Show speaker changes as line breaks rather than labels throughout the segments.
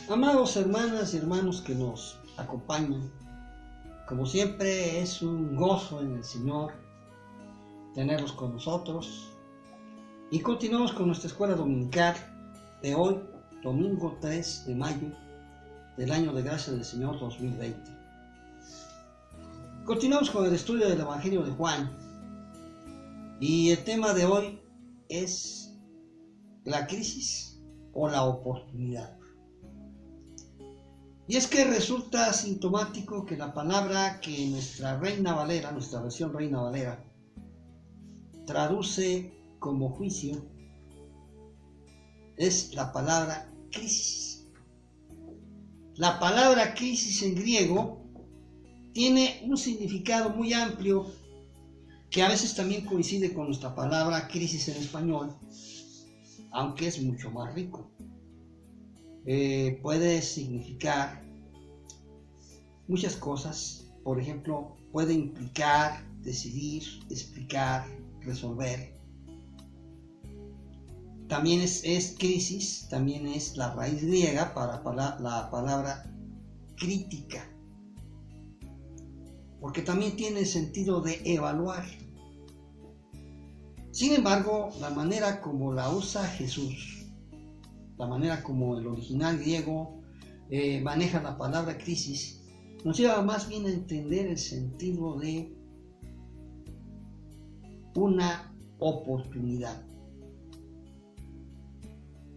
Amados hermanas y hermanos que nos acompañan, como siempre es un gozo en el Señor tenerlos con nosotros y continuamos con nuestra escuela dominical de hoy, domingo 3 de mayo del año de gracia del Señor 2020. Continuamos con el estudio del Evangelio de Juan y el tema de hoy es la crisis o la oportunidad. Y es que resulta sintomático que la palabra que nuestra Reina Valera, nuestra versión Reina Valera, traduce como juicio es la palabra crisis. La palabra crisis en griego tiene un significado muy amplio que a veces también coincide con nuestra palabra crisis en español, aunque es mucho más rico. Puede significar muchas cosas. Por ejemplo, puede implicar, decidir, explicar, resolver. También es crisis, también es la raíz griega para la palabra crítica, porque también tiene el sentido de evaluar. Sin embargo, la manera como la usa Jesús, la manera como el original griego maneja la palabra crisis, nos lleva más bien a entender el sentido de una oportunidad.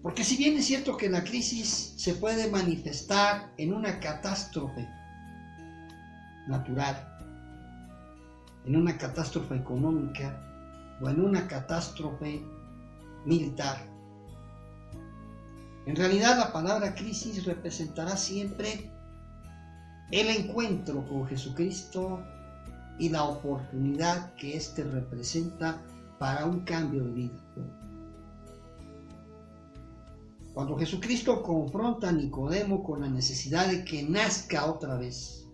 Porque si bien es cierto que la crisis se puede manifestar en una catástrofe natural, en una catástrofe económica o en una catástrofe militar, en realidad la palabra crisis representará siempre el encuentro con Jesucristo y la oportunidad que éste representa para un cambio de vida. Cuando Jesucristo confronta a Nicodemo con la necesidad de que nazca otra vez,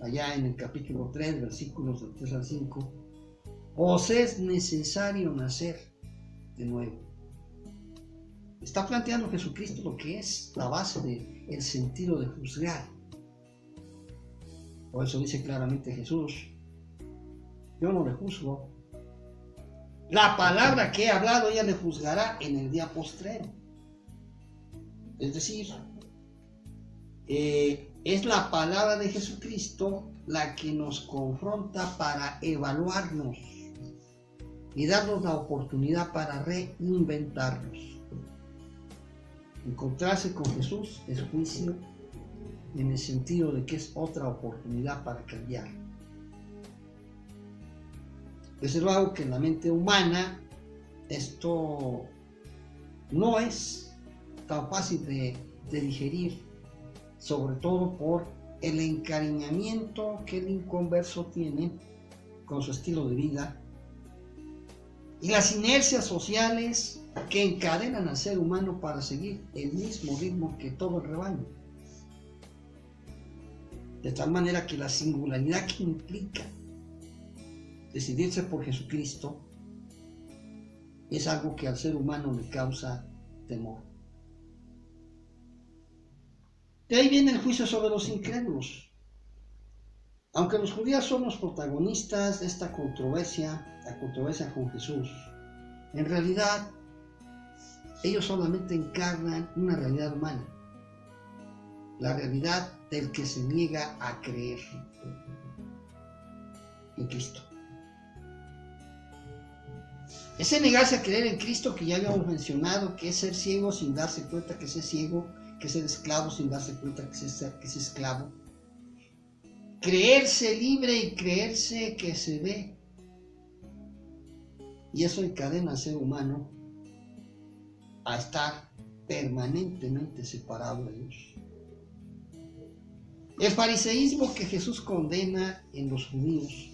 allá en el capítulo 3, versículos del 3 al 5, os es necesario nacer de nuevo. Está planteando Jesucristo lo que es la base del sentido de juzgar. Por eso dice claramente Jesús: yo no le juzgo. La palabra que he hablado ella le juzgará en el día postrero. Es decir, es la palabra de Jesucristo la que nos confronta para evaluarnos y darnos la oportunidad para reinventarnos. Encontrarse con Jesús es juicio en el sentido de que es otra oportunidad para cambiar. Desde luego que en la mente humana esto no es tan fácil de digerir, sobre todo por el encariñamiento que el inconverso tiene con su estilo de vida y las inercias sociales que encadenan al ser humano para seguir el mismo ritmo que todo el rebaño. De tal manera que la singularidad que implica decidirse por Jesucristo es algo que al ser humano le causa temor. De ahí viene el juicio sobre los incrédulos. Aunque los judíos son los protagonistas de esta controversia, la controversia con Jesús, en realidad ellos solamente encarnan una realidad humana, la realidad del que se niega a creer en Cristo. Ese negarse a creer en Cristo que ya habíamos mencionado, que es ser ciego sin darse cuenta que es ciego, que es ser esclavo sin darse cuenta que es esclavo. Creerse libre y creerse que se ve. Y eso encadena al ser humano a estar permanentemente separado de Dios. El fariseísmo que Jesús condena en los judíos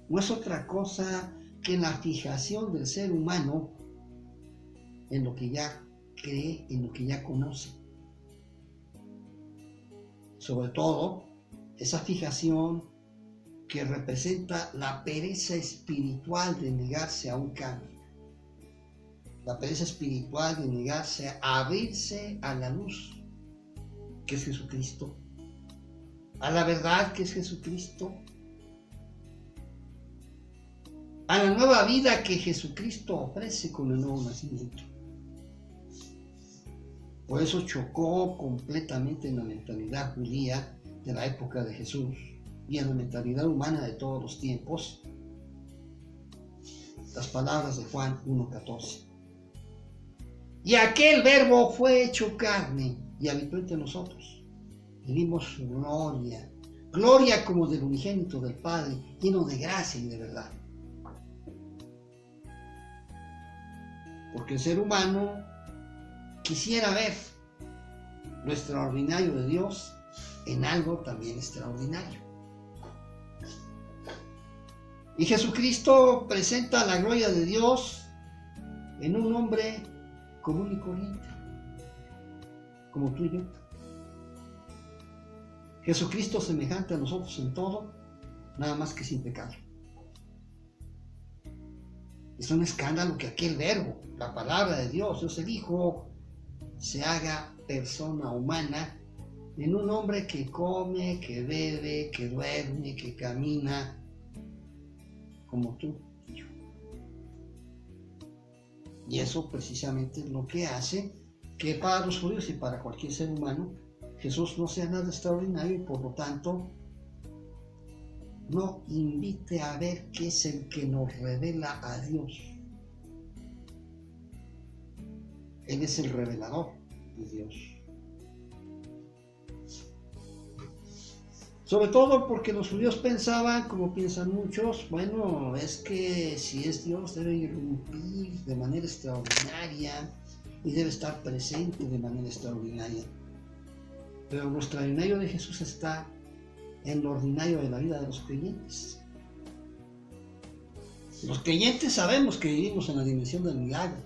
no es otra cosa que la fijación del ser humano en lo que ya cree, en lo que ya conoce. Sobre todo, esa fijación que representa la pereza espiritual de negarse a un cambio. la pereza espiritual de negarse a abrirse a la luz, que es Jesucristo, a la verdad, que es Jesucristo, a la nueva vida que Jesucristo ofrece con el nuevo nacimiento. Por eso chocó completamente en la mentalidad judía de la época de Jesús y en la mentalidad humana de todos los tiempos las palabras de Juan 1:14. Y aquel verbo fue hecho carne y habitó entre nosotros. Y vimos su gloria, gloria como del unigénito del Padre, lleno de gracia y de verdad. Porque el ser humano quisiera ver lo extraordinario de Dios en algo también extraordinario. Y Jesucristo presenta la gloria de Dios en un hombre común y corriente, como tú y yo. Jesucristo semejante a nosotros en todo, nada más que sin pecado. Es un escándalo que aquel verbo, la palabra de Dios, Dios el Hijo, se haga persona humana en un hombre que come, que bebe, que duerme, que camina, como tú y yo. Y eso precisamente es lo que hace que para los judíos y para cualquier ser humano Jesús no sea nada extraordinario y por lo tanto no invite a ver qué es el que nos revela a Dios. Él es el revelador de Dios. Sobre todo porque los judíos pensaban, como piensan muchos, bueno, es que si es Dios debe irrumpir de manera extraordinaria y debe estar presente de manera extraordinaria. Pero lo extraordinario de Jesús está en lo ordinario de la vida de los creyentes. Los creyentes sabemos que vivimos en la dimensión del milagro.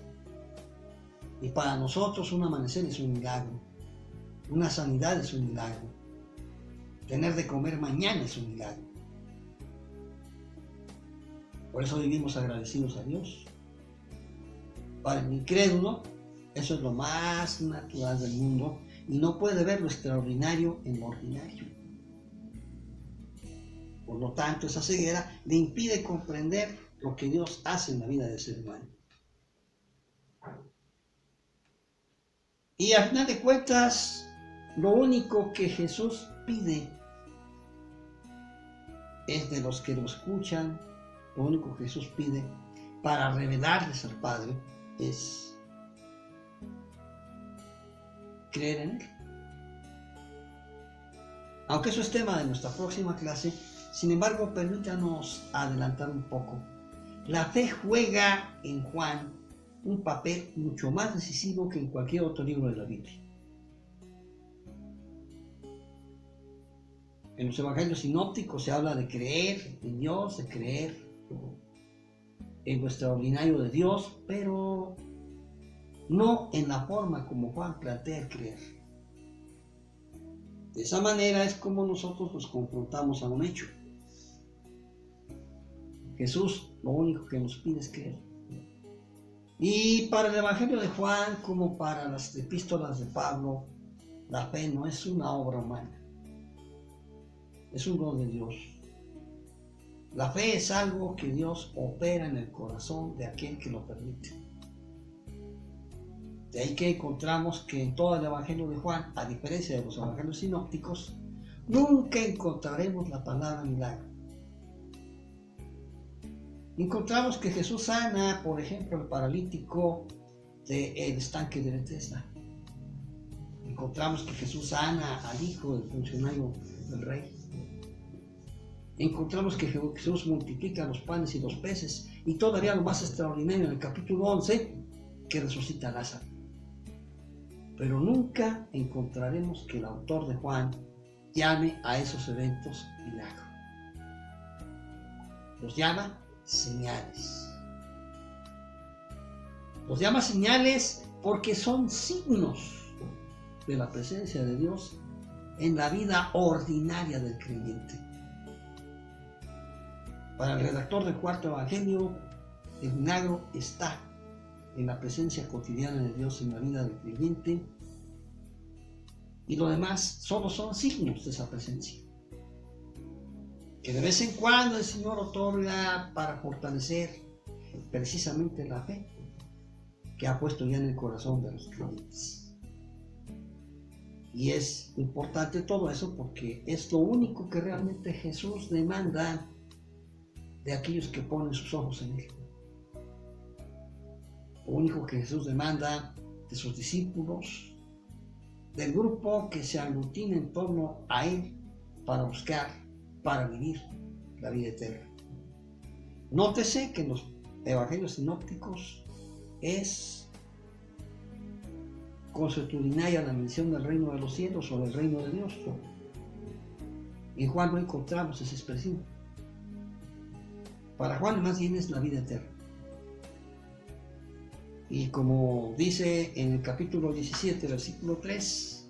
Y para nosotros un amanecer es un milagro. Una sanidad es un milagro. Tener de comer mañana es un milagro. Por eso vivimos agradecidos a Dios. Para el incrédulo, eso es lo más natural del mundo y no puede ver lo extraordinario en lo ordinario. Por lo tanto, esa ceguera le impide comprender lo que Dios hace en la vida del ser humano. Y al final de cuentas, lo único que Jesús pide es de los que lo escuchan, lo único que Jesús pide para revelarles al Padre es creer en Él. Aunque eso es tema de nuestra próxima clase, sin embargo, permítanos adelantar un poco. La fe juega en Juan un papel mucho más decisivo que en cualquier otro libro de la Biblia. En los evangelios sinópticos se habla de creer en Dios, de creer en lo extraordinario de Dios, pero no en la forma como Juan plantea el creer. De esa manera es como nosotros nos confrontamos a un hecho. Jesús lo único que nos pide es creer. Y para el Evangelio de Juan, como para las epístolas de Pablo, la fe no es una obra humana. Es un don de Dios. La fe es algo que Dios opera en el corazón de aquel que lo permite. De ahí que encontramos que en todo el Evangelio de Juan, a diferencia de los evangelios sinópticos, nunca encontraremos la palabra milagro. Encontramos que Jesús sana, por ejemplo, al paralítico del estanque de Betesda. Encontramos que Jesús sana al hijo del funcionario del rey. Encontramos que Jesús multiplica los panes y los peces, y todavía lo más extraordinario en el capítulo 11, que resucita a Lázaro. Pero nunca encontraremos que el autor de Juan llame a esos eventos milagro. Los llama señales. Los llama señales porque son signos de la presencia de Dios en la vida ordinaria del creyente. Para el redactor del cuarto evangelio, el milagro está en la presencia cotidiana de Dios en la vida del creyente, y lo demás solo son signos de esa presencia, que de vez en cuando el Señor otorga para fortalecer precisamente la fe que ha puesto ya en el corazón de los creyentes. Y es importante todo eso porque es lo único que realmente Jesús demanda de aquellos que ponen sus ojos en Él. Lo único que Jesús demanda de sus discípulos, del grupo que se aglutina en torno a Él para buscar, para vivir la vida eterna. Nótese que en los evangelios sinópticos es consuetudinaria la mención del reino de los cielos o del reino de Dios. En Juan no encontramos esa expresión. Para Juan más bien es la vida eterna. Y como dice en el capítulo 17, versículo 3,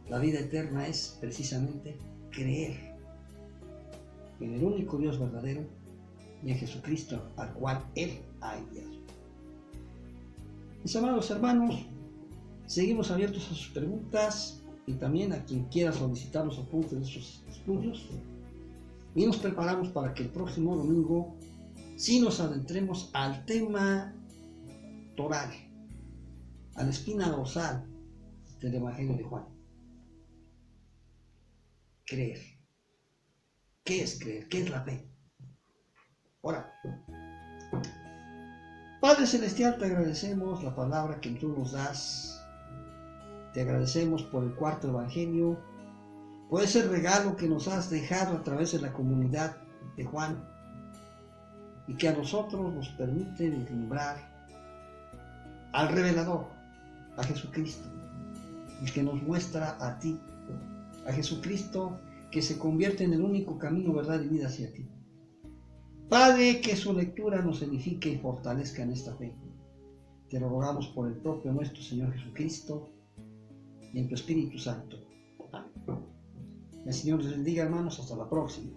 la vida eterna es precisamente creer en el único Dios verdadero y en Jesucristo al cual Él ha enviado. Mis amados hermanos, seguimos abiertos a sus preguntas y también a quien quiera solicitar los apuntes de sus estudios. Y nos preparamos para que el próximo domingo sí nos adentremos al tema toral, a la espina dorsal del Evangelio de Juan. Creer. ¿Qué es creer? ¿Qué es la fe? Ahora, Padre Celestial, te agradecemos la palabra que tú nos das. Te agradecemos por el cuarto Evangelio, por ese regalo que nos has dejado a través de la comunidad de Juan y que a nosotros nos permite vislumbrar al revelador, a Jesucristo, el que nos muestra a ti, a Jesucristo que se convierte en el único camino, verdad y vida hacia ti. Padre, que su lectura nos edifique y fortalezca en esta fe. Te lo rogamos por el propio nuestro Señor Jesucristo y en tu Espíritu Santo. Amén. El Señor les bendiga, hermanos. Hasta la próxima.